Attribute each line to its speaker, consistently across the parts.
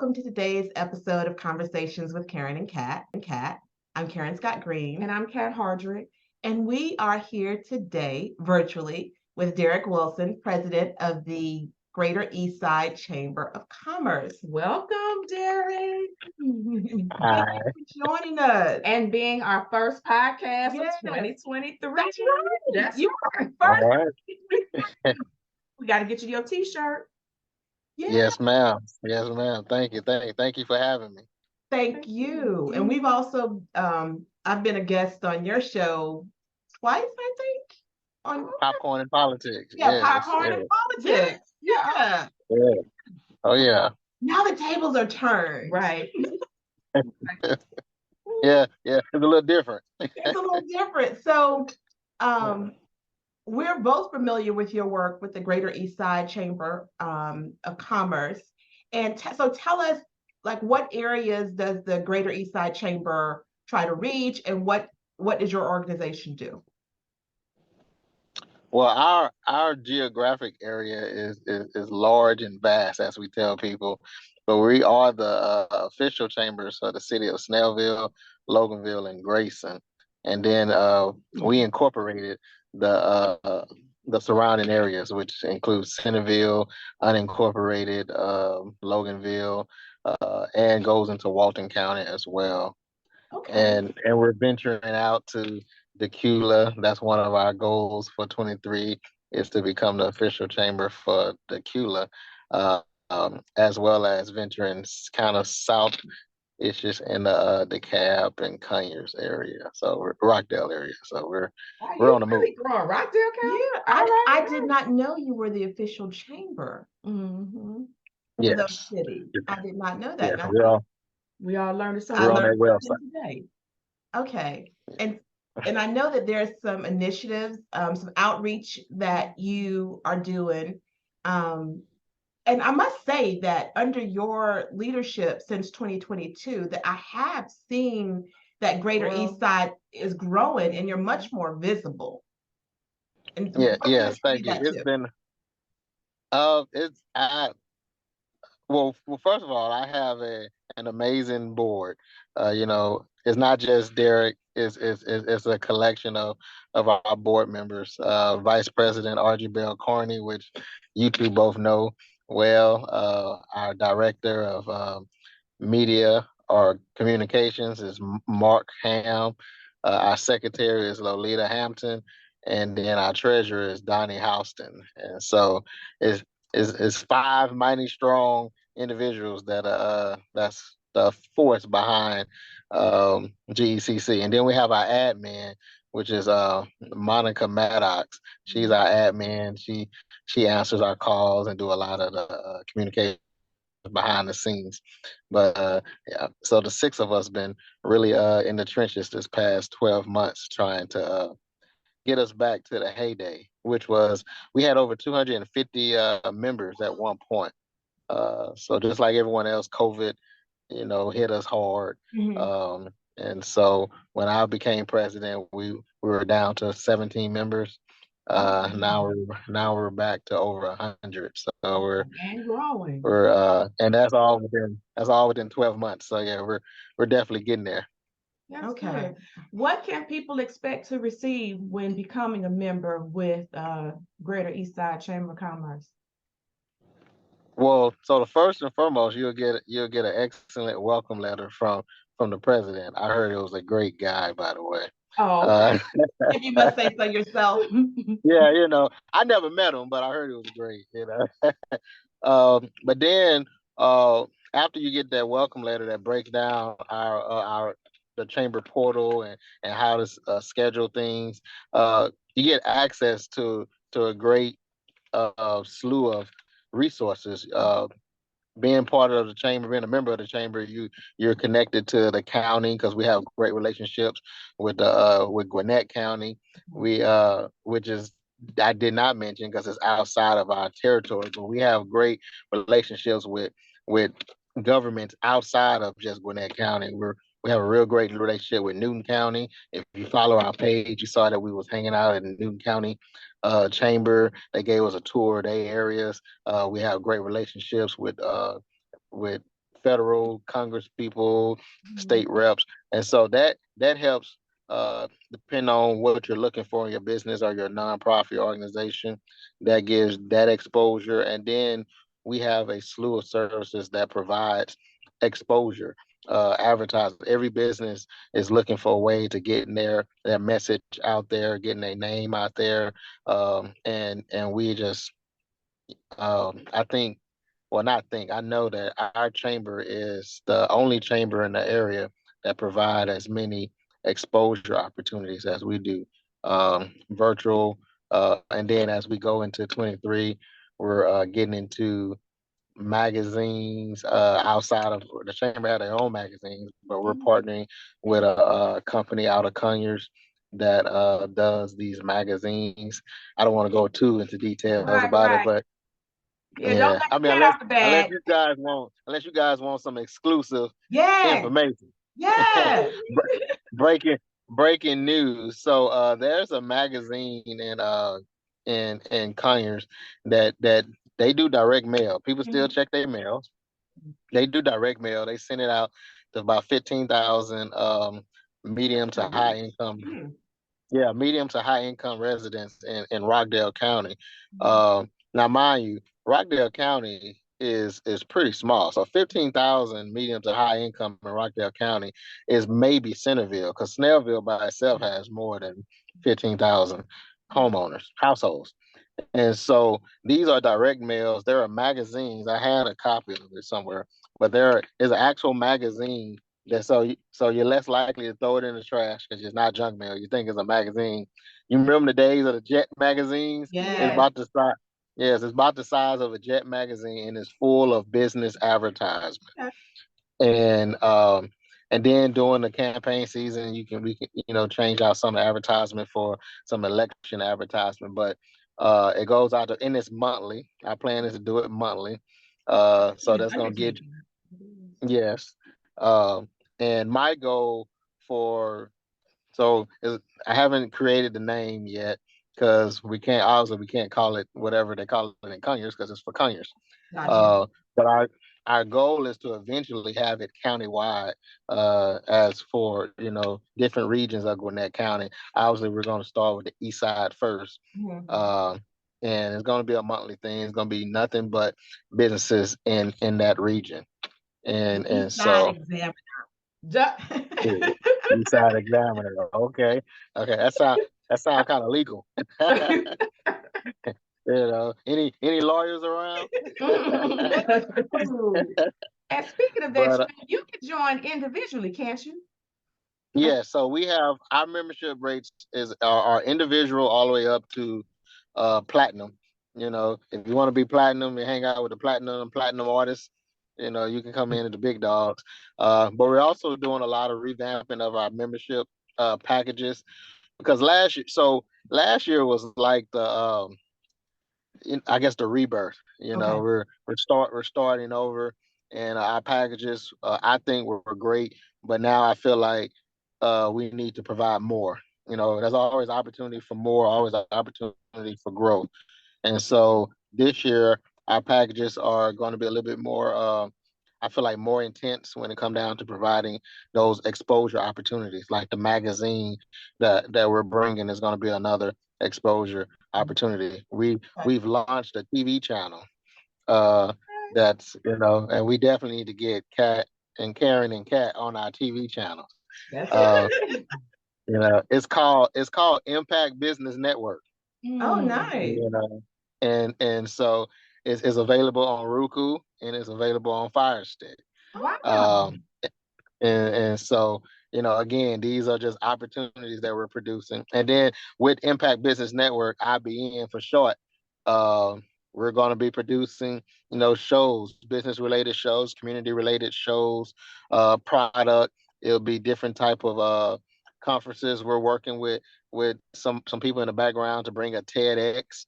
Speaker 1: welcome to today's episode of Conversations with Karen and Kat. I'm Karen Scott Green.
Speaker 2: And I'm Kat Hardrick.
Speaker 1: And we are here today virtually with Derrick Wilson, president of the Greater Eastside Chamber of Commerce. Welcome, Derrick.
Speaker 3: Hi.
Speaker 1: Thank you for joining us.
Speaker 2: And being our first podcast
Speaker 1: Yes.
Speaker 2: of 2023.
Speaker 1: That's right.
Speaker 2: That's
Speaker 1: You
Speaker 2: right.
Speaker 1: are
Speaker 3: All
Speaker 1: first.
Speaker 3: right.
Speaker 2: We got to get you your t-shirt.
Speaker 1: Yeah.
Speaker 3: Yes, ma'am. Yes, ma'am. Thank you. Thank you for having me.
Speaker 1: Thank you. And we've also I've been a guest on your show twice, I think. On
Speaker 3: Popcorn and politics.
Speaker 1: yeah,
Speaker 3: Yes.
Speaker 1: popcorn and politics. Yeah.
Speaker 3: Yeah. Oh yeah.
Speaker 1: Now the tables are turned.
Speaker 2: Right.
Speaker 3: Yeah. It's a little different.
Speaker 1: It's a little different. So we're both familiar with your work with the Greater Eastside Chamber of Commerce. And so tell us, like, what areas does the Greater Eastside Chamber try to reach, and what does your organization do?
Speaker 3: Well, our geographic area is large and vast, as we tell people. But we are the official chambers for the city of Snellville, Loganville, and Grayson. And then we incorporated the surrounding areas, which includes Centerville, unincorporated Loganville, and goes into Walton County as well.
Speaker 1: Okay.
Speaker 3: And we're venturing out to Decula. That's one of our goals for 23 is to become the official chamber for Decula, as well as venturing kind of south. It's just in the DeKalb and Conyers area, so we're Rockdale area. So we're on the move.
Speaker 2: Really growing Rockdale County?
Speaker 1: Yeah, I did not know you were the official chamber for those
Speaker 3: Yes.
Speaker 1: cities. I did not know that.
Speaker 3: Yes,
Speaker 2: We all learned
Speaker 3: we're
Speaker 2: something.
Speaker 3: on that website.
Speaker 1: Today. Okay. And I know that there's some initiatives, some outreach that you are doing. And I must say that under your leadership since 2022, that I have seen that Greater East Side is growing and you're much more visible. And
Speaker 3: Yes, thank you. It's been well, first of all, I have an amazing board. It's not just Derrick. It's a collection of our board members. Vice President R.G. Bell Carney, which you two both know well. Our director of media or communications is Mark Ham. Our secretary is Lolita Hampton, and then our treasurer is Donnie Houston. And so it's five mighty strong individuals that's the force behind GECC. And then we have our admin, which is Monica Maddox. She's our admin. She answers our calls and do a lot of the communication behind the scenes. But yeah, so the six of us been really in the trenches this past 12 months trying to get us back to the heyday, which was we had over 250 members at one point. So just like everyone else, COVID, hit us hard. And so when I became president, we were down to 17 members. Now we're back to over 100. So
Speaker 2: And growing.
Speaker 3: and that's all within 12 months. So yeah, we're definitely getting there.
Speaker 2: That's
Speaker 1: Okay.
Speaker 2: good. What can people expect to receive when becoming a member with Greater Eastside Chamber of Commerce?
Speaker 3: Well, so the first and foremost, you'll get an excellent welcome letter from the president. I heard it was a great guy, by the way.
Speaker 2: Oh, okay.
Speaker 1: If you must say so yourself.
Speaker 3: Yeah, I never met him, but I heard it was great. But then after you get that welcome letter that breaks down the chamber portal and how to schedule things, you get access to a great slew of resources. Being part of the chamber, being a member of the chamber, you're connected to the county because we have great relationships with Gwinnett County. Which is I did not mention because it's outside of our territory, but we have great relationships with governments outside of just Gwinnett County. We have a real great relationship with Newton County. If you follow our page, you saw that we was hanging out in Newton County chamber. They gave us a tour of their areas. We have great relationships with federal Congress people,
Speaker 2: Mhm.
Speaker 3: state reps, and so that helps. Depend on what you're looking for in your business or your nonprofit organization, that gives that exposure, and then we have a slew of services that provides exposure. Advertise. Every business is looking for a way to get their message out there, getting their name out there, and we just I think, well, not think, I know that our chamber is the only chamber in the area that provide as many exposure opportunities as we do, virtual. And then as we go into 23, we're getting into magazines outside of the chamber had their own magazines, but we're partnering with a company out of Conyers that does these magazines. I don't want to go too into details
Speaker 2: Right,
Speaker 3: about it,
Speaker 2: right.
Speaker 3: but
Speaker 2: Yeah, don't
Speaker 3: yeah,
Speaker 2: take
Speaker 3: I
Speaker 2: the
Speaker 3: mean,
Speaker 2: cat off the bag.
Speaker 3: unless you guys want some exclusive
Speaker 1: Yes,
Speaker 3: information,
Speaker 1: yes.
Speaker 3: breaking breaking news. So there's a magazine in Conyers that they do direct mail. People still
Speaker 2: Mhm.
Speaker 3: check their mail. They do direct mail. They send it out to about 15,000 medium to high income,
Speaker 2: Mhm.
Speaker 3: yeah, medium to high income residents in Rockdale County.
Speaker 2: Mhm.
Speaker 3: Now, mind you, Rockdale County is pretty small. So 15,000 medium to high income in Rockdale County is maybe Centerville, because Snellville by itself has more than 15,000 homeowners, households. And so these are direct mails. There are magazines. I had a copy of it somewhere, but there is an actual magazine that so you're less likely to throw it in the trash because it's not junk mail. You think it's a magazine. You remember the days of the Jet magazines? It's
Speaker 1: Yes.
Speaker 2: Yes.
Speaker 3: about the size. Yes, it's about the size of a Jet magazine, and it's full of business advertisement.
Speaker 2: Okay.
Speaker 3: And and then during the campaign season, we can change out some advertisement for some election advertisement, but it goes out and it's monthly. Our plan is to do it monthly. So
Speaker 1: An
Speaker 3: that's gonna get
Speaker 1: undertaking.
Speaker 3: yes. Um, and my goal for so is I haven't created the name yet because we can't call it whatever they call it in Conyers because it's for Conyers.
Speaker 1: Gotcha.
Speaker 3: But our goal is to eventually have it countywide, as for different regions of Gwinnett County. Obviously, we're going to start with the Eastside first,
Speaker 2: Mhm.
Speaker 3: uh, and it's going to be a monthly thing. It's going to be nothing but businesses in that region,
Speaker 1: The
Speaker 3: and
Speaker 1: East Side
Speaker 3: so
Speaker 1: Examiner.
Speaker 3: yeah, Eastside Examiner. Okay, okay, that sound kind of legal. Any lawyers around?
Speaker 2: Ooh. And speaking of that,
Speaker 3: But
Speaker 2: you can join individually, can't you?
Speaker 3: yeah, so we have our membership rates are individual all the way up to platinum. If you want to be platinum and hang out with the platinum artists, you can come in at the big dogs. But we're also doing a lot of revamping of our membership packages because last year was like I guess the rebirth.
Speaker 2: Okay.
Speaker 3: We're starting over, and our packages I think were great, but now I feel like we need to provide more. There's always opportunity for more, always opportunity for growth, and so this year our packages are going to be a little bit more. I feel like more intense when it comes down to providing those exposure opportunities, like the magazine that we're bringing is going to be another exposure opportunity. We've launched a TV channel uh that's and we definitely need to get Kat and Karen and Kat on our TV channel.
Speaker 1: That's
Speaker 3: Uh it's called Impact Business Network.
Speaker 1: oh
Speaker 2: Mm.
Speaker 1: nice.
Speaker 3: And so it's available on Roku and it's available on Fire Stick.
Speaker 2: Wow.
Speaker 3: Um and so again, these are just opportunities that we're producing, and then with Impact Business Network, IBN for short, uh, we're going to be producing shows, business related shows, community related shows, product. It'll be different type of conferences. We're working with some people in the background to bring a TEDx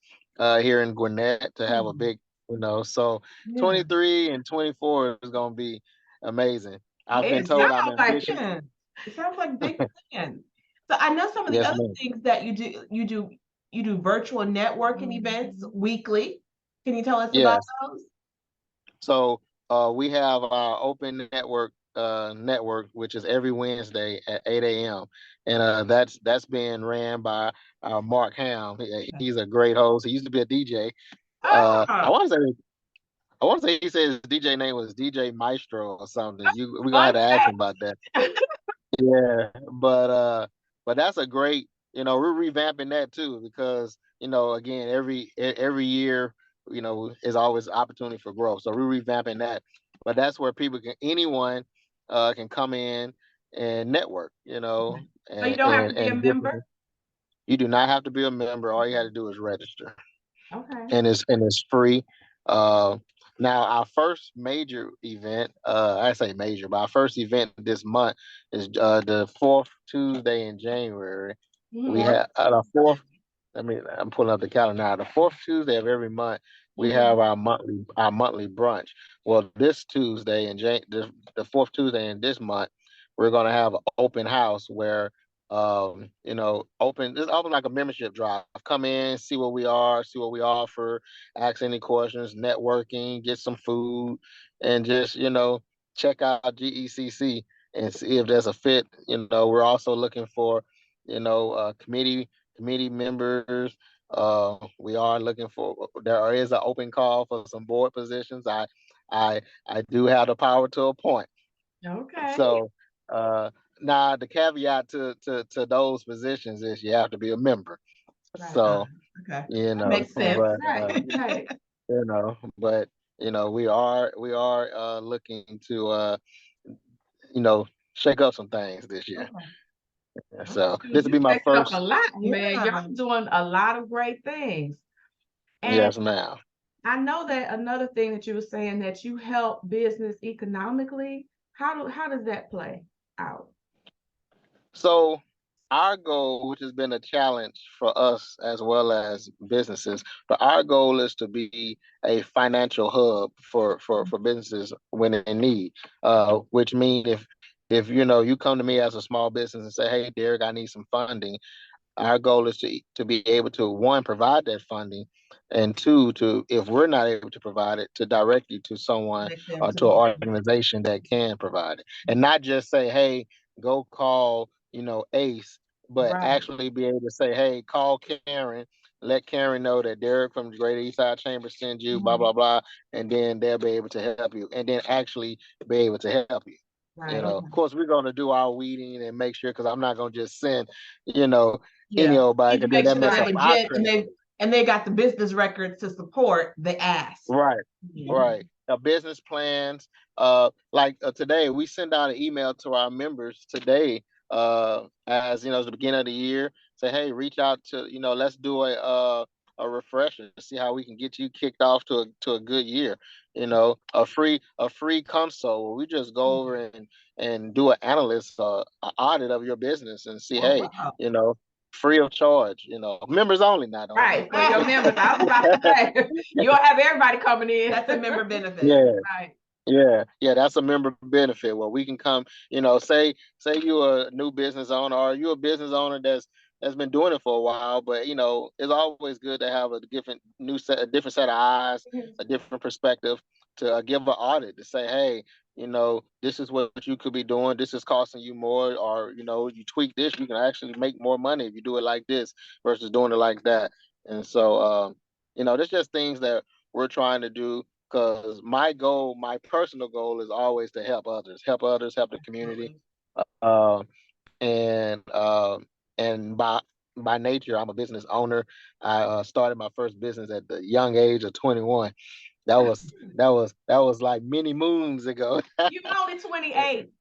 Speaker 3: here in Gwinnett to have a
Speaker 2: Mm.
Speaker 3: big so
Speaker 1: Yeah.
Speaker 3: 23 and 24 is going to be amazing. I've been
Speaker 2: It
Speaker 3: told I'm
Speaker 2: sounds like
Speaker 3: ambitious.
Speaker 2: it.
Speaker 1: Yeah. It sounds like big plans. So I know some of the
Speaker 3: Yes,
Speaker 1: other
Speaker 3: ma'am.
Speaker 1: things that you do virtual networking events
Speaker 2: Mhm.
Speaker 1: weekly. Can you tell us about
Speaker 3: Yes.
Speaker 1: those?
Speaker 3: So we have our open network, which is every Wednesday at 8 a.m. And that's being ran by Mark Ham. He's a great host. He used to be a DJ. I
Speaker 2: Oh,
Speaker 3: want to say he said his DJ name was DJ Maestro or something. We're gonna have to ask
Speaker 2: okay.
Speaker 3: him about that. Yeah, but that's a great, we're revamping that too because, again, every year, is always opportunity for growth. So we're revamping that. But that's where anyone can come in and network,
Speaker 2: Okay. So you
Speaker 3: and
Speaker 2: don't have to be a
Speaker 3: and
Speaker 2: member?
Speaker 3: you do not have to be a member. All you have to do is register,
Speaker 2: Okay.
Speaker 3: and it's free. Uh, Now our first major event, I say major, but our first event this month is the fourth Tuesday in January. We
Speaker 2: Mm-hmm.
Speaker 3: have the fourth. I'm pulling up the calendar now. The fourth Tuesday of every month, we have
Speaker 2: Mm-hmm.
Speaker 3: our monthly brunch. Well, this Tuesday and the fourth Tuesday in this month, we're gonna have an open house where open like a membership drive. Come in, see what we are, see what we offer, ask any questions, networking, get some food, and just check out GECC and see if there's a fit. We're also looking for committee members. We are looking for. There is an open call for some board positions. I do have the power to appoint.
Speaker 2: Okay.
Speaker 3: So uh, now the caveat to those positions is you have to be a member.
Speaker 2: Right.
Speaker 3: So
Speaker 1: Okay. That
Speaker 3: you
Speaker 1: makes
Speaker 3: know,
Speaker 1: sense.
Speaker 3: but
Speaker 2: Right. Right.
Speaker 3: but we are looking to you know shake up some things this year.
Speaker 2: Okay.
Speaker 3: So
Speaker 2: Shoot,
Speaker 3: this will
Speaker 2: you
Speaker 3: be my
Speaker 2: shaking up a
Speaker 3: first.
Speaker 2: lot, man.
Speaker 1: Yeah.
Speaker 2: Y'all doing a lot of great things. And
Speaker 3: Yes, ma'am.
Speaker 2: I know that another thing that you were saying that you help business economically. How does that play out?
Speaker 3: So our goal, which has been a challenge for us as well as businesses, but our goal is to be a financial hub for businesses when in need. Which means if you come to me as a small business and say, "Hey, Derek, I need some funding," our goal is to be able to, one, provide that funding, and two, to, if we're not able to provide it, to direct you to someone
Speaker 1: Connect them
Speaker 3: or
Speaker 1: to
Speaker 3: to
Speaker 1: the.
Speaker 3: an organization that can provide it, and not just say, "Hey, go call Ace," but
Speaker 2: Right.
Speaker 3: actually be able to say, "Hey, call Karen. Let Karen know that Derek from the Greater Eastside Chamber sends you blah
Speaker 2: Mhm.
Speaker 3: blah blah," and then they'll be able to help you, and then actually be able to help you.
Speaker 2: Right.
Speaker 3: Of course, we're going to do our weeding and make sure, because I'm not going to just send, you know, any
Speaker 1: Yeah.
Speaker 3: old bike,
Speaker 1: Need to
Speaker 3: and then
Speaker 1: make
Speaker 3: that
Speaker 1: sure that
Speaker 3: mess
Speaker 1: they're
Speaker 3: up
Speaker 2: Right.
Speaker 3: our
Speaker 1: legit and
Speaker 3: credit.
Speaker 1: they got the business records to support the ask.
Speaker 3: Right,
Speaker 2: Mhm.
Speaker 3: right. Business plans. Like today, we send out an email to our members today. As it's the beginning of the year. Say, hey, reach out to let's do a refresher to see how we can get you kicked off to a good year. A free console where we just go over and do an analyst an audit of your business and see,
Speaker 1: Oh
Speaker 3: hey,
Speaker 1: wow.
Speaker 3: you know, free of charge. Members only now. Don't
Speaker 2: Right. For
Speaker 3: don't
Speaker 2: your members. I was about to say you don't have everybody coming in.
Speaker 1: That's a member benefit.
Speaker 3: yeah.
Speaker 2: Right.
Speaker 3: Yeah, that's a member benefit where we can come, say you're a new business owner, or you're a business owner that's been doing it for a while, but it's always good to have a different set of eyes,
Speaker 2: Mhm.
Speaker 3: a different perspective to give an audit to say, hey, this is what you could be doing. This is costing you more, or you tweak this, you can actually make more money if you do it like this versus doing it like that. And so, there's just things that we're trying to do because my personal goal is always to help others, help the community.
Speaker 1: Absolutely.
Speaker 3: Uh, and by nature, I'm a business owner. I started my first business at the young age of 21. That was like many moons ago.
Speaker 2: You only 28.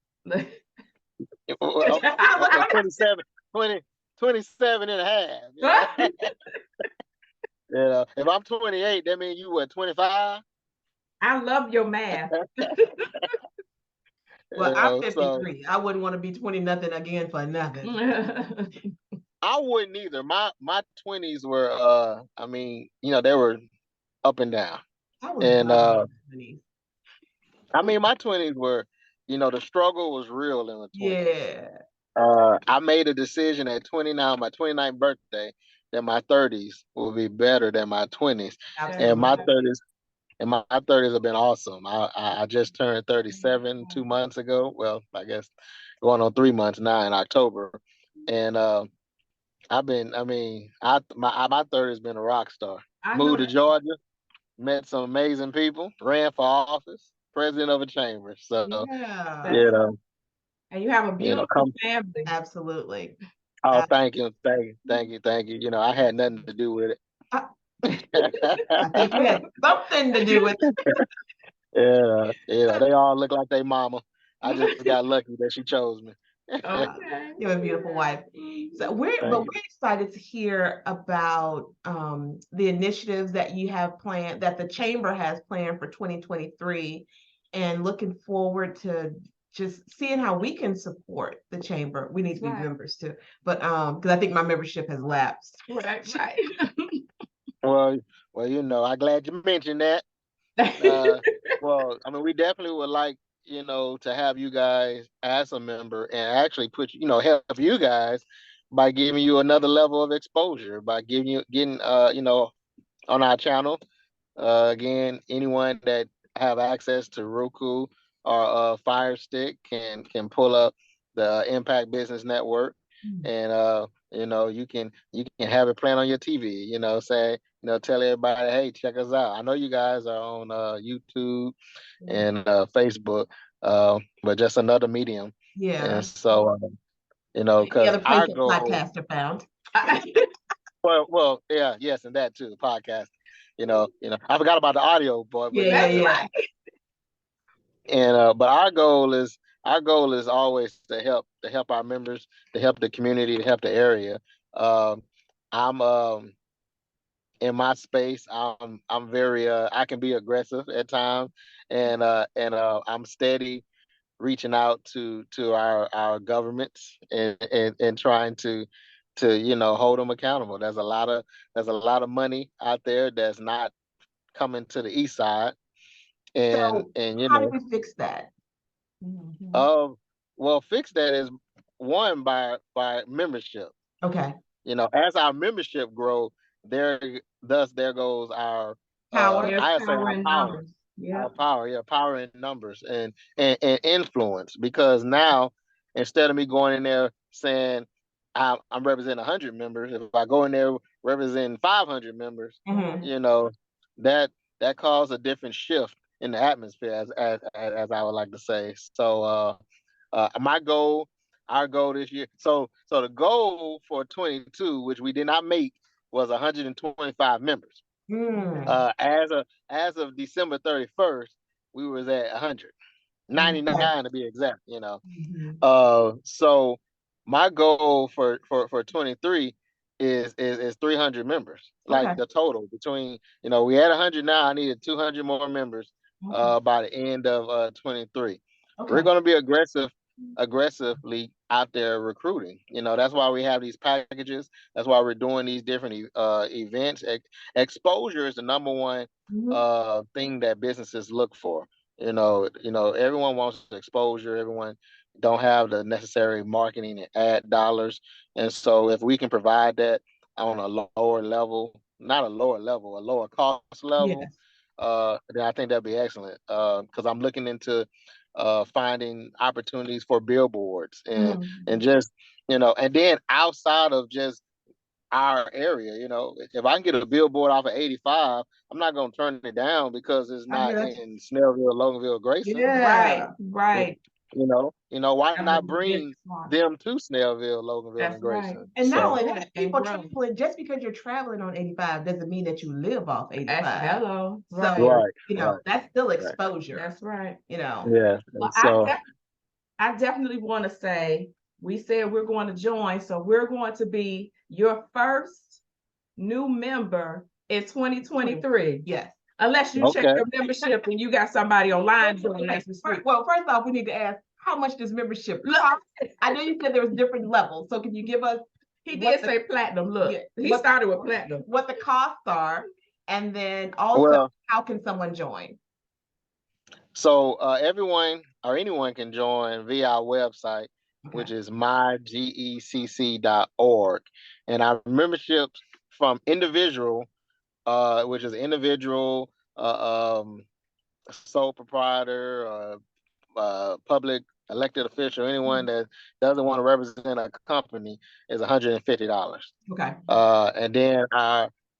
Speaker 3: Well, okay, 27, 20, 27 and a half. If I'm 28, that means you what, 25?
Speaker 2: I love your math.
Speaker 1: Well, I'm
Speaker 3: So
Speaker 1: 53. I wouldn't want to be 20 nothing again for nothing.
Speaker 3: I wouldn't either. My 20s were they were up and down.
Speaker 1: I was
Speaker 3: And
Speaker 1: loving my 20s.
Speaker 3: my 20s were, the struggle was real in the 20s.
Speaker 1: Yeah,
Speaker 3: I made a decision at 29, my 29th birthday, that my 30s will be better than my 20s.
Speaker 2: That's
Speaker 3: And my
Speaker 1: absolutely.
Speaker 3: 30s and my 30s have been awesome. I just turned 37 2 months ago. Well, I guess going on 3 months now in October, and I mean, my 30's been a rock star.
Speaker 2: I know
Speaker 3: Moved to
Speaker 2: that.
Speaker 3: Georgia, met some amazing people, ran for office, president of a chamber. So
Speaker 1: Yeah.
Speaker 3: you know,
Speaker 2: And you have a beautiful
Speaker 3: come.
Speaker 2: family.
Speaker 1: Absolutely.
Speaker 3: Oh,
Speaker 1: Uh,
Speaker 3: thank you, thank you, thank you, thank you. You know, I had nothing to do with
Speaker 1: I, I think you
Speaker 3: it.
Speaker 1: had something to do with
Speaker 3: Yeah,
Speaker 1: it.
Speaker 3: they all look like their mama. I just got lucky that she chose me.
Speaker 2: Okay.
Speaker 1: You have a beautiful wife. So
Speaker 3: Thank
Speaker 1: we're
Speaker 3: you.
Speaker 1: excited to hear about the initiatives that you have planned, that the chamber has planned for 2023, and looking forward to just seeing how we can support the chamber. We need to be
Speaker 2: Right.
Speaker 1: members too, but because I think my membership has lapsed.
Speaker 2: Right, right.
Speaker 3: Well, you know, I'm glad you mentioned that. Uh, well, I mean, we definitely would like, to have you guys as a member and actually help you guys by giving you another level of exposure, by getting, on our channel. Again, anyone that have access to Roku or Fire Stick can pull up the Impact Business Network, and you can have it playing on your TV. Say tell everybody, hey, check us out. I know you guys are on YouTube and Facebook, but just another medium.
Speaker 1: Yeah.
Speaker 3: And so
Speaker 1: Any
Speaker 3: because
Speaker 1: other place
Speaker 3: our
Speaker 1: that
Speaker 3: goal,
Speaker 1: podcasts are found.
Speaker 3: yeah, yes, and that too, podcast. I forgot about the audio part, but
Speaker 1: Yeah,
Speaker 2: That's
Speaker 1: yeah,
Speaker 2: right.
Speaker 3: and but our goal is always to help our members, to help the community, to help the area. um I'm in my space. I'm very I can be aggressive at times, and I'm steady reaching out to our governments, and trying to hold them accountable. There's a lot of money out there that's not coming to the east side, and
Speaker 1: So
Speaker 3: and
Speaker 1: how do we fix that?
Speaker 2: Mhm.
Speaker 3: uh, well, fix that is one by membership.
Speaker 1: Okay.
Speaker 3: As our membership grow, there goes our
Speaker 1: Power.
Speaker 2: There's
Speaker 3: I say
Speaker 2: power
Speaker 3: our
Speaker 2: in
Speaker 3: power.
Speaker 2: numbers. Yeah.
Speaker 3: Our power, yeah, power in numbers, and influence. Because now, instead of me going in there saying I'm representing 100 members, if I go in there representing 500 members,
Speaker 1: Mhm.
Speaker 3: you know, that that caused a different shift in the atmosphere, as I would like to say. So, my goal, our goal this year. So the goal for 22, which we did not make, was 125 members.
Speaker 1: Mm.
Speaker 3: As of December 31st, we was at 100,
Speaker 1: Okay.
Speaker 3: 99 to be exact.
Speaker 1: Mhm.
Speaker 3: So my goal for 23 is 300 members, like
Speaker 1: Okay.
Speaker 3: the total between, we had 100 now. I needed 200 more members
Speaker 1: Okay.
Speaker 3: by the end of 23. We're
Speaker 1: Okay.
Speaker 3: going to be aggressively out there recruiting. That's why we have these packages. That's why we're doing these different events. Exposure is the number one
Speaker 1: Mhm.
Speaker 3: thing that businesses look for. Everyone wants exposure. Everyone don't have the necessary marketing and ad dollars, and so if we can provide that on a lower level, not a lower level, a lower cost level,
Speaker 1: Yes.
Speaker 3: then I think that'd be excellent. Because I'm looking into finding opportunities for billboards, and
Speaker 1: Mhm.
Speaker 3: just and then outside of just our area. If I can get a billboard off of 85, I'm not going to turn it down because it's
Speaker 1: I hear
Speaker 3: not
Speaker 1: that.
Speaker 3: in Snellville, Loganville, Grayson.
Speaker 2: Right,
Speaker 1: Yeah.
Speaker 2: right.
Speaker 3: Why
Speaker 2: That
Speaker 3: not
Speaker 2: was very
Speaker 3: bring
Speaker 2: smart.
Speaker 3: them to Snellville, Loganville,
Speaker 2: That's
Speaker 3: and
Speaker 2: right.
Speaker 3: Grayson?
Speaker 1: And not
Speaker 3: So,
Speaker 1: only that,
Speaker 2: And
Speaker 1: people
Speaker 2: grow.
Speaker 1: traveling, just because you're traveling on 85 doesn't mean that you live off
Speaker 2: That's
Speaker 1: 85.
Speaker 2: hello. Right.
Speaker 1: So,
Speaker 3: right, right,
Speaker 1: that's still
Speaker 3: right.
Speaker 1: exposure,
Speaker 2: That's right.
Speaker 1: you know.
Speaker 3: Yeah.
Speaker 2: Well,
Speaker 3: So,
Speaker 2: I definitely want to say we said we're going to join, so we're going to be your first new member in 2023.
Speaker 1: Yes.
Speaker 2: Unless you check
Speaker 3: okay.
Speaker 2: your membership and you got somebody online doing that.
Speaker 1: Well, first off, we need to ask how much does membership cost? I know you said there was different levels, so can you give us
Speaker 2: He
Speaker 1: what
Speaker 2: did say platinum. Look,
Speaker 1: yeah,
Speaker 2: he
Speaker 1: what
Speaker 2: started with platinum.
Speaker 1: what the costs are, and then also
Speaker 3: Well,
Speaker 1: how can someone join?
Speaker 3: so everyone or anyone can join via our website,
Speaker 1: Okay.
Speaker 3: which is mygecc.org. And our memberships from individual, which is individual sole proprietor, public elected official, anyone that doesn't want to represent a company is $150.
Speaker 1: Okay.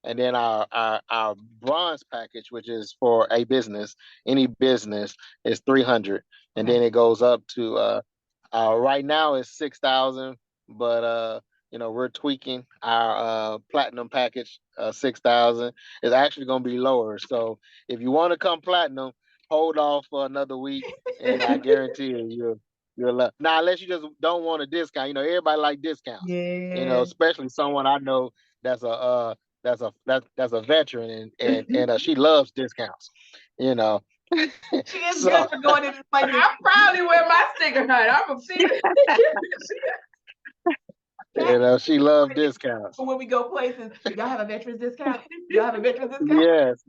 Speaker 3: And then our bronze package, which is for a business, any business, is 300, and then it goes up to right now it's 6,000, but we're tweaking our platinum package. 6,000 is actually going to be lower. So if you want to come platinum, hold off for another week, and I guarantee you'll love. Now, unless you just don't want a discount, everybody like discounts.
Speaker 1: Yeah.
Speaker 3: Especially someone I know that's that's a veteran, and she loves discounts. You know,
Speaker 1: She is
Speaker 3: so
Speaker 1: good for going into places.
Speaker 2: I probably wear my sticker hunt. I'm a see.
Speaker 3: she loves discounts.
Speaker 1: When we go places, y'all have a veterans discount? Y'all have a veterans discount?
Speaker 3: Yes.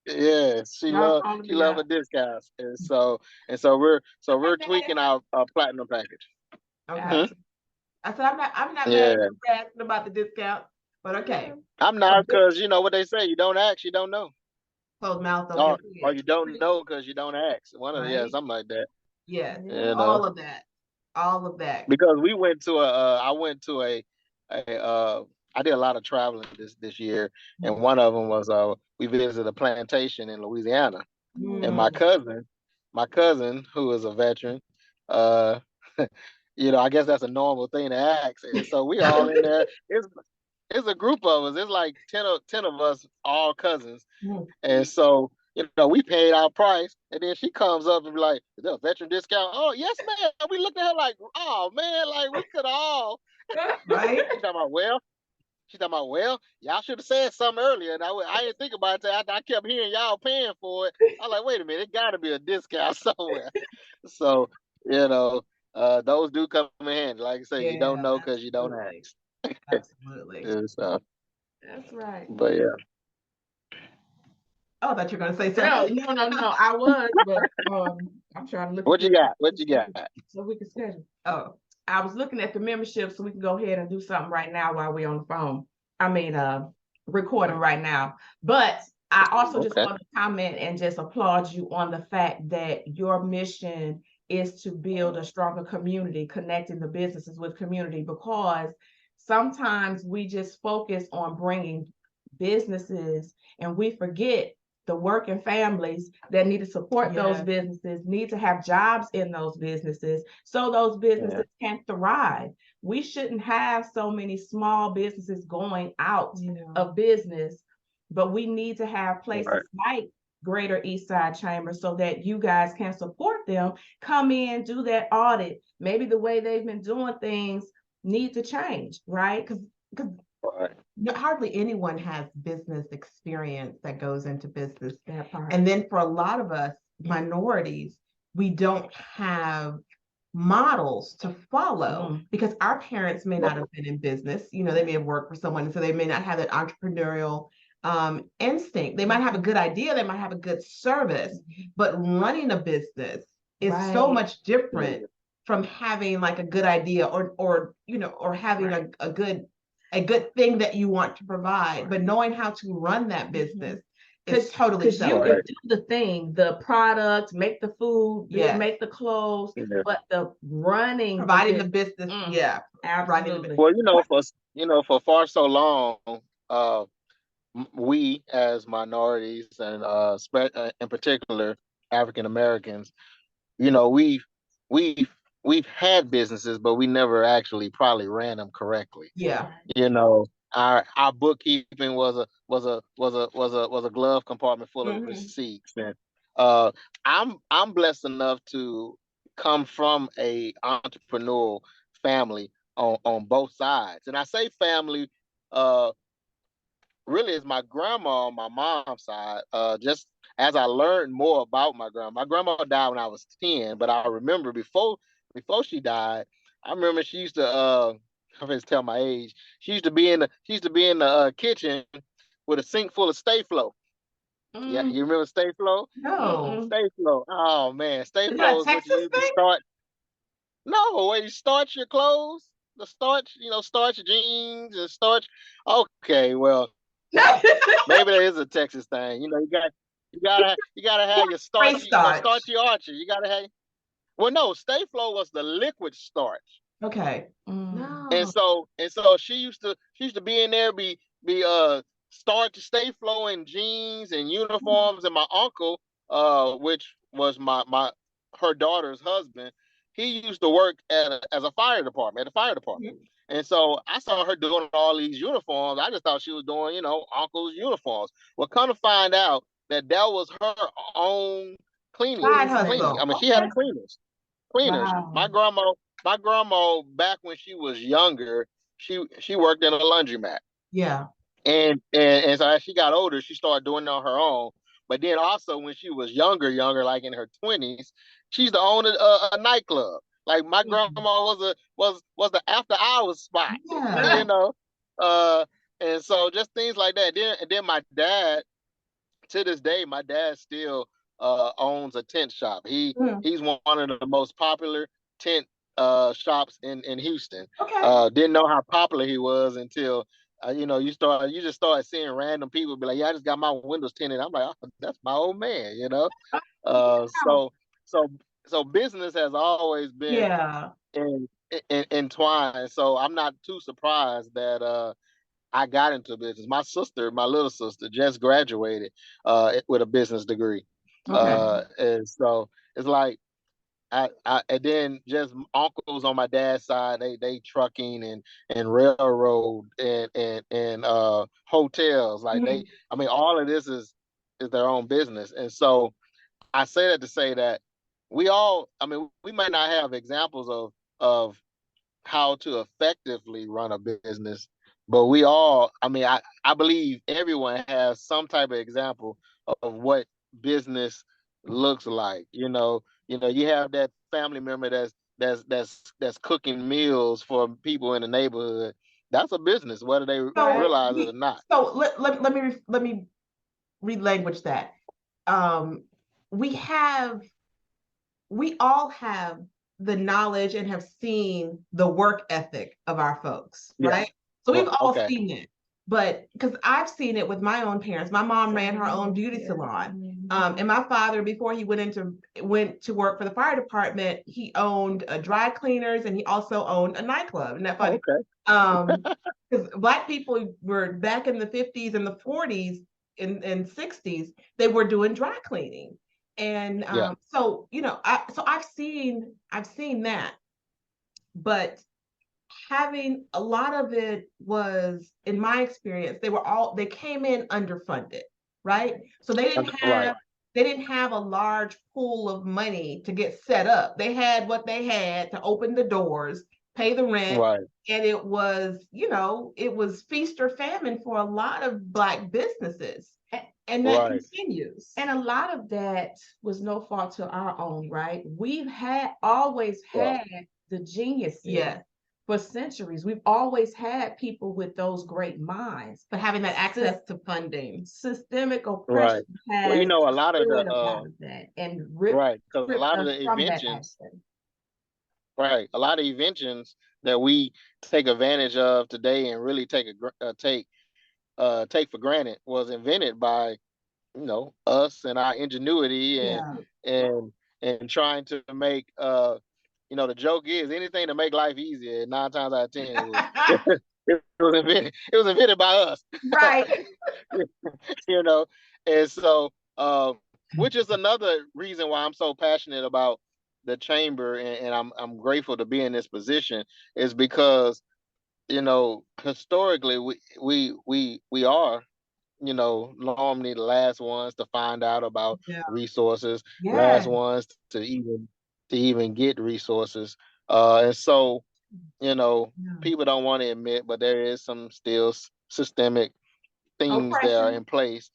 Speaker 3: Yes, she
Speaker 2: Y'all
Speaker 3: love a discounts, and so we're tweaking our platinum package.
Speaker 1: Okay. I said I'm not mad
Speaker 3: Yeah,
Speaker 1: at you for asking about the discount, but okay.
Speaker 3: I'm not, because you know what they say: you don't ask, you don't know,
Speaker 1: Closed mouth don't get
Speaker 3: or
Speaker 1: fed.
Speaker 3: you don't know because you don't ask. Yeah,
Speaker 1: Right?
Speaker 3: something like that.
Speaker 1: Yes.
Speaker 3: You know,
Speaker 1: All of that. All of that.
Speaker 3: because we went to I went to I did a lot of traveling this year, and one of them was we visited a plantation in Louisiana, and my cousin who is a veteran, uh I guess that's a normal thing to ask, and so we all in there. It's a group of us. It's like 10 of us, all cousins,
Speaker 1: Mm.
Speaker 3: and so we paid our price, and then she comes up and be like, "Is there a veteran discount?" "Oh yes, man." We looked at her like, "Oh man, like we could all."
Speaker 1: Right?
Speaker 3: She talking about, well, y'all should have said something earlier. And I didn't think about it. I kept hearing y'all paying for it. I was like, wait a minute, it got to be a discount somewhere. So, those do come in handy. Like I say, you don't
Speaker 1: Yeah,
Speaker 3: know because you don't
Speaker 1: absolutely.
Speaker 3: ask.
Speaker 1: Absolutely.
Speaker 3: And so,
Speaker 2: That's right.
Speaker 3: but yeah.
Speaker 1: Oh, I thought you were gonna say
Speaker 2: No,
Speaker 1: something.
Speaker 2: no. I was, but I'm trying to look
Speaker 3: What
Speaker 2: at
Speaker 3: you
Speaker 2: this
Speaker 3: got? What you got?
Speaker 2: so we can schedule.
Speaker 1: Oh,
Speaker 2: I was looking at the membership so we can go ahead and do something right now while we're on the phone. I mean, recording right now. But I also just
Speaker 3: Okay.
Speaker 2: want to comment and just applaud you on the fact that your mission is to build a stronger community, connecting the businesses with community, because sometimes we just focus on bringing businesses and we forget the working families that need to support those
Speaker 1: Yes.
Speaker 2: businesses, need to have jobs in those businesses so those businesses can thrive. We shouldn't have so many small businesses going out of business, but we need to have places like Greater Eastside Chamber so that you guys can support them, come in, do that audit. Maybe the way they've been doing things need to change, right? Because
Speaker 1: hardly anyone has business experience that goes into business.
Speaker 2: that part.
Speaker 1: And then for a lot of us, minorities, we don't have models to follow because our parents may not have been in business. They may have worked for someone, so they may not have that entrepreneurial instinct. They might have a good idea, they might have a good service, but running a business is so much different from having like a good idea or having a good thing that you want to provide, but knowing how to run that business is totally
Speaker 2: because you
Speaker 1: separate.
Speaker 2: can do the thing, the product, make the food, make the clothes, but the
Speaker 1: providing the business,
Speaker 2: absolutely.
Speaker 3: Well, for far so long, we as minorities and in particular African Americans, we've we've had businesses, but we never actually probably ran them correctly.
Speaker 1: Yeah.
Speaker 3: Our bookkeeping was a glove compartment full of receipts, and I'm blessed enough to come from a entrepreneurial family on both sides, and I say family. Really, it's my grandma on my mom's side. Just as I learned more about my grandma died when I was 10, but I remember before she died, I remember she used to I'm going to tell my age. She used to be in the kitchen with a sink full of Stay Flow. Yeah, you remember Stay Flow?
Speaker 1: No.
Speaker 3: Stay Flow. Oh man, Stay
Speaker 1: Is that
Speaker 3: Flow
Speaker 1: a
Speaker 3: is what you
Speaker 1: Texas
Speaker 3: use to
Speaker 1: thing?
Speaker 3: start. No, where you starch your clothes, the starch, starch your jeans and starch. Okay, well, maybe that is a Texas thing. You got You gotta have your
Speaker 1: Spray starch.
Speaker 3: starchy archer. You gotta have. Well, no, Stay Flow was the liquid starch.
Speaker 1: Okay.
Speaker 3: And
Speaker 1: No.
Speaker 3: so she used to be in there, be start to Stay Flow in jeans and uniforms, and my uncle, which was my her daughter's husband, he used to work as a fire department at the fire department.
Speaker 1: Mhm.
Speaker 3: And so I saw her doing all these uniforms. I just thought she was doing, uncle's uniforms. Well, come to find out that was her own
Speaker 1: Side
Speaker 3: cleaning. I
Speaker 1: hustle.
Speaker 3: mean, she had
Speaker 1: Okay.
Speaker 3: cleaners.
Speaker 2: Wow.
Speaker 3: My grandma back when she was younger, she worked in a laundromat.
Speaker 1: Yeah.
Speaker 3: And so as she got older, she started doing it on her own. But then also when she was younger, like in her 20s, she's the owner of a nightclub. Like my grandma
Speaker 1: Mhm.
Speaker 3: was the after hours spot, you
Speaker 1: Yeah.
Speaker 3: know. Uh, and so just things like that. And then my dad, to this day, my dad still owns a tent shop.
Speaker 1: Mhm.
Speaker 3: He's one of the most popular tent shops in Houston.
Speaker 1: Okay.
Speaker 3: Didn't know how popular he was until you just start seeing random people be like, yeah, I just got my windows tinted. I'm like, oh, that's my old man, you know. Uh,
Speaker 1: Wow.
Speaker 3: so so so business has always been
Speaker 1: Yeah.
Speaker 3: entwined. So I'm not too surprised that I got into business. My little sister, just graduated with a business degree.
Speaker 1: Okay.
Speaker 3: And so it's like and then just uncles on my dad's side, they trucking and railroad and hotels. Like
Speaker 1: Mhm.
Speaker 3: I mean, all of this is their own business. And so I say that to say that I mean, we might not have examples of how to effectively run a business, but we all, I mean, I believe everyone has some type of example of what business looks like. You have that family member that's cooking meals for people in the neighborhood. That's a business, whether they
Speaker 1: So
Speaker 2: Right.
Speaker 3: realize it or
Speaker 1: we
Speaker 3: not.
Speaker 1: so let me relanguage that. Um, we have we all have the knowledge and have seen the work ethic of our folks,
Speaker 3: Yeah.
Speaker 1: right? So we've
Speaker 3: Well,
Speaker 1: all
Speaker 3: okay.
Speaker 1: seen it. But because I've seen it with my own parents, my mom ran her own beauty
Speaker 2: Yeah.
Speaker 1: salon, and my father, before he went to work for the fire department, he owned a dry cleaners and he also owned a nightclub. Isn't that
Speaker 3: Oh,
Speaker 1: funny?
Speaker 3: okay.
Speaker 1: Because Black people were back in the 50s and the 40s and 60s, they were doing dry cleaning. And
Speaker 3: Yeah.
Speaker 1: so I've seen that, but having a lot of it was, in my experience, they came in underfunded, right? So
Speaker 3: Right.
Speaker 1: they didn't have a large pool of money to get set up. They had what they had to open the doors, pay the rent,
Speaker 3: Right.
Speaker 1: and it was feast or famine for a lot of Black businesses. And that
Speaker 3: Right.
Speaker 1: continues.
Speaker 2: And a lot of that was no fault to our own, right? We've always
Speaker 3: Right.
Speaker 2: had the geniuses
Speaker 1: Yeah,
Speaker 2: for centuries. We've always had people with those great minds.
Speaker 1: but having that access to funding.
Speaker 2: Systemic
Speaker 3: Right.
Speaker 2: oppression
Speaker 3: Well,
Speaker 2: has
Speaker 3: a lot of
Speaker 2: destroyed
Speaker 3: the
Speaker 2: us out of that and
Speaker 3: right, because a
Speaker 2: stripped
Speaker 3: lot of
Speaker 2: us
Speaker 3: the
Speaker 2: from that
Speaker 3: inventions,
Speaker 2: action.
Speaker 3: right, a lot of inventions that we take advantage of today and really take for granted was invented by us and our ingenuity
Speaker 1: Yeah.
Speaker 3: and and trying to make the joke is anything to make life easier. 9 times out of 10, it was it was invented by us.
Speaker 1: Right.
Speaker 3: you know, and so which is another reason why I'm so passionate about the chamber, and I'm grateful to be in this position, is because historically we are normally the last ones to find out about
Speaker 1: Yeah.
Speaker 3: resources, last
Speaker 1: Yeah.
Speaker 3: ones to even get resources, and so
Speaker 1: Yeah.
Speaker 3: people don't want to admit, but there is some still systemic things that are
Speaker 1: Oppression.
Speaker 3: in place.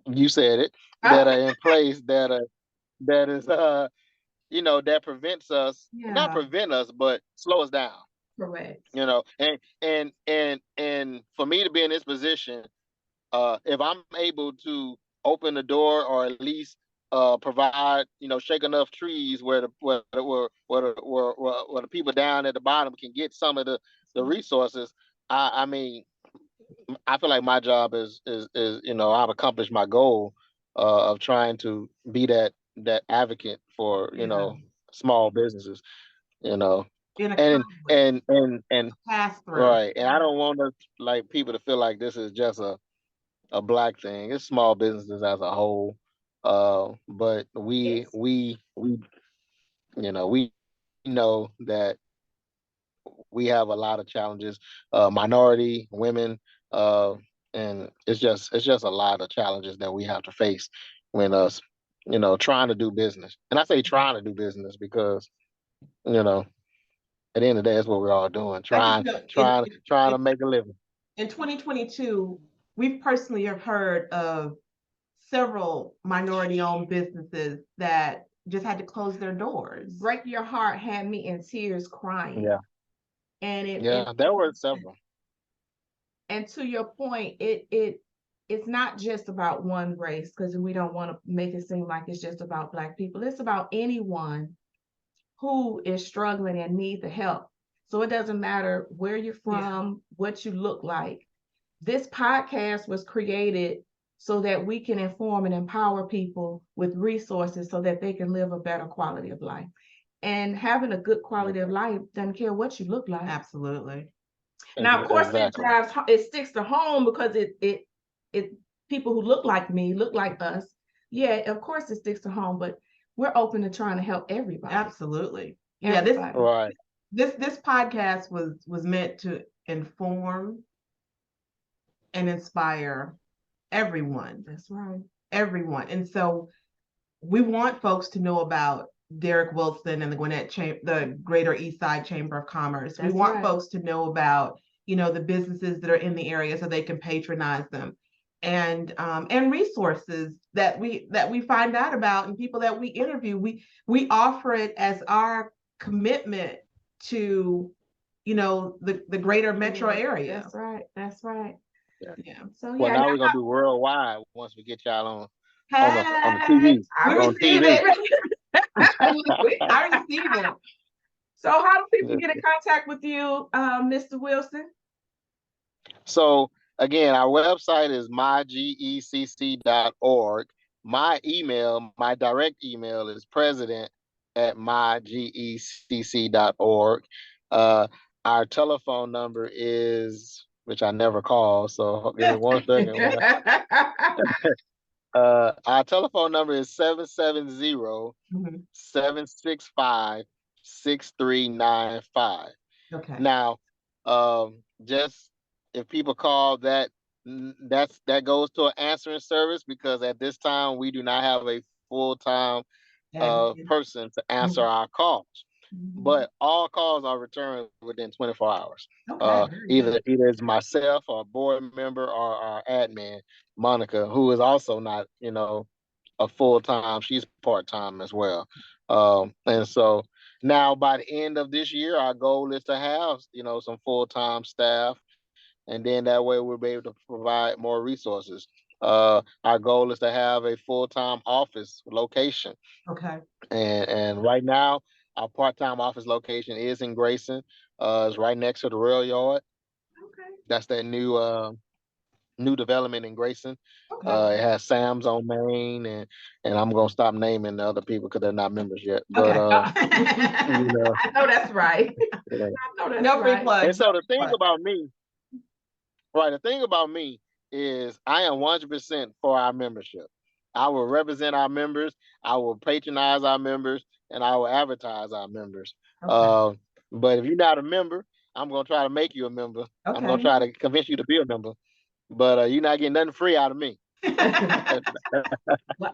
Speaker 3: You said it,
Speaker 1: Oh,
Speaker 3: that are in place that is that prevents us, not
Speaker 1: yeah.
Speaker 3: prevent us, but slow us down.
Speaker 2: Correct.
Speaker 3: And for me to be in this position, if I'm able to open the door or at least provide, shake enough trees where the people down at the bottom can get some of the resources. I mean, I feel like my job is I've accomplished my goal of trying to be that advocate for small businesses, you know,
Speaker 1: In a
Speaker 3: and
Speaker 1: conduit,
Speaker 3: and
Speaker 1: pass through.
Speaker 3: right. And I don't want like people to feel like this is just a black thing. It's small businesses as a whole. But
Speaker 2: Yes.
Speaker 3: we know that we have a lot of challenges, minority women, uh, and it's just a lot of challenges that we have to face when us trying to do business. And I say trying to do business because you know at the end of the day, that's what we're all doing,
Speaker 1: Because
Speaker 3: trying trying trying
Speaker 1: in
Speaker 3: to make a living.
Speaker 1: in 2022, we personally have heard of several minority-owned businesses that just had to close their doors.
Speaker 2: Break Your Heart had me in tears crying.
Speaker 3: Yeah,
Speaker 2: And
Speaker 3: yeah, there were several.
Speaker 2: and to your point, it's not just about one race, because we don't want to make it seem like it's just about Black people. It's about anyone who is struggling and need the help. So it doesn't matter where you're from, what you look like. This podcast was created so that we can inform and empower people with resources so that they can live a better quality of life. And having a good quality of life doesn't care what you look like.
Speaker 1: Absolutely.
Speaker 2: Now, of course,
Speaker 3: Exactly.
Speaker 2: it sticks to home because it people who look like me, look like us. Yeah, of course it sticks to home, but we're open to trying to help everybody.
Speaker 1: Absolutely.
Speaker 2: Everybody.
Speaker 3: Right.
Speaker 1: This podcast was meant to inform and inspire everyone.
Speaker 2: That's right.
Speaker 1: Everyone. And so we want folks to know about Derrick Wilson and the Greater Eastside Chamber of Commerce. We want folks to know about, the businesses that are in the area so they can patronize them. And resources that we find out about and people that we interview. We offer it as our commitment to, the greater metro area.
Speaker 2: That's right. That's right.
Speaker 1: Yeah.
Speaker 2: So
Speaker 3: Well, now we're gonna do worldwide once we get y'all on the TV.
Speaker 1: We
Speaker 3: On
Speaker 1: receive
Speaker 3: TV.
Speaker 1: it. I receive it.
Speaker 2: So how do people get in contact with you, Mr. Wilson?
Speaker 3: So again, our website is mygecc.org. My direct email is president@mygecc.org. Our telephone number is, which I never call, so give me 1 second. Our telephone number is 770-765-6395.
Speaker 1: Okay.
Speaker 3: Now, just if people call that, that goes to an answering service, because at this time we do not have a full-time person to answer our calls. But all calls are returned within 24 hours.
Speaker 1: Okay,
Speaker 3: either it's myself or a board member or our admin, Monica, who is also not, a full-time. She's part-time as well. And so now by the end of this year, our goal is to have, some full-time staff. And then that way we'll be able to provide more resources. Our goal is to have a full-time office location.
Speaker 1: Okay.
Speaker 3: And right now, our part-time office location is in Grayson. It's right next to the rail yard.
Speaker 2: Okay.
Speaker 3: That's that new development in Grayson.
Speaker 1: Okay.
Speaker 3: It has Sam's on Main, and I'm gonna stop naming the other people because they're not members yet.
Speaker 1: Okay.
Speaker 3: But
Speaker 2: I know that's right.
Speaker 3: Yeah.
Speaker 2: I know that's
Speaker 1: No free
Speaker 2: right.
Speaker 1: plug.
Speaker 3: And so the thing about me, right? The thing about me is I am 100% for our membership. I will represent our members. I will patronize our members, and I will advertise our members.
Speaker 1: Okay.
Speaker 3: But if you're not a member, I'm gonna try to make you a member. I'm gonna
Speaker 1: Okay.
Speaker 3: try to convince you to be a member. But you're not getting nothing free out of me.
Speaker 2: Well,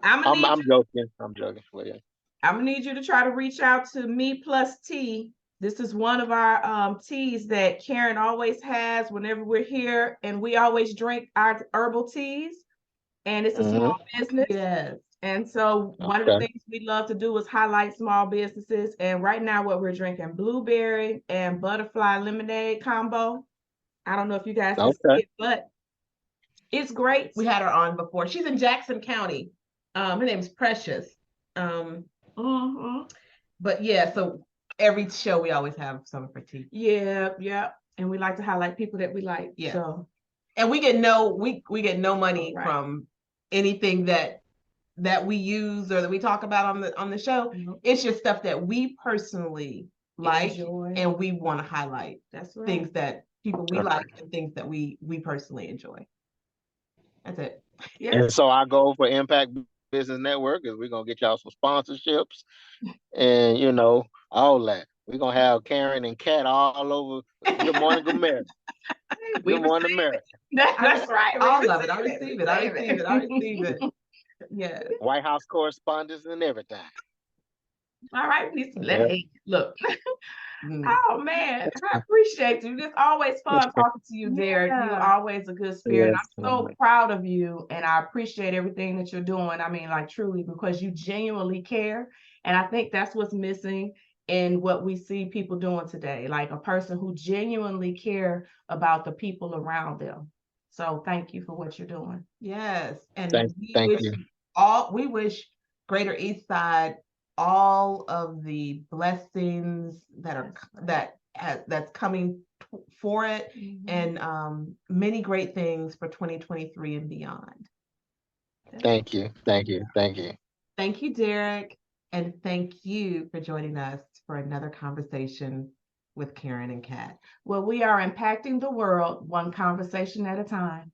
Speaker 3: I'm joking. I'm joking. Well, yeah.
Speaker 2: I'm gonna need you to try to reach out to Me Plus Tea. This is one of our teas that Karen always has whenever we're here, and we always drink our herbal teas. And it's a small business.
Speaker 1: Yes.
Speaker 2: And so one of the things we love to do is highlight small businesses. And right now, what we're drinking, blueberry and butterfly lemonade combo. I don't know if you guys can see it, but it's great.
Speaker 1: We had her on before. She's in Jackson County. Her name's Precious. But yeah, so every show we always have some of her tea.
Speaker 2: Yeah. And we like to highlight people that we like.
Speaker 1: Yeah.
Speaker 2: So
Speaker 1: And we get no money
Speaker 2: Right.
Speaker 1: from anything that we use or that we talk about on the show. It's just stuff that we personally like
Speaker 2: Enjoy.
Speaker 1: and we want to highlight.
Speaker 2: That's right.
Speaker 1: Things that people we like and things that we personally enjoy. That's it.
Speaker 2: Yeah.
Speaker 3: And so our goal for Impact Business Network is we're gonna get y'all some sponsorships and all that. We're gonna have Karen and Kat all over. Good morning, America. Good morning, America.
Speaker 2: That's right.
Speaker 1: All of it. I receive it. I receive it. Yeah.
Speaker 3: White House correspondence and everything.
Speaker 2: All right, look. Oh man, I appreciate you. It's always fun talking to you, Derrick. You're always a good spirit.
Speaker 3: Yes,
Speaker 2: I'm so proud of you, and I appreciate everything that you're doing. I mean, like truly, because you genuinely care. And I think that's what's missing in what we see people doing today, like a person who genuinely care about the people around them. So thank you for what you're doing.
Speaker 1: Yes. And
Speaker 3: thank you.
Speaker 1: We wish Greater Eastside all of the blessings that's coming for it, and many great things for 2023 and beyond.
Speaker 3: Thank you. Thank you,
Speaker 1: Derrick, and thank you for joining us for another conversation with Karen and Kat.
Speaker 2: Well, we are impacting the world one conversation at a time.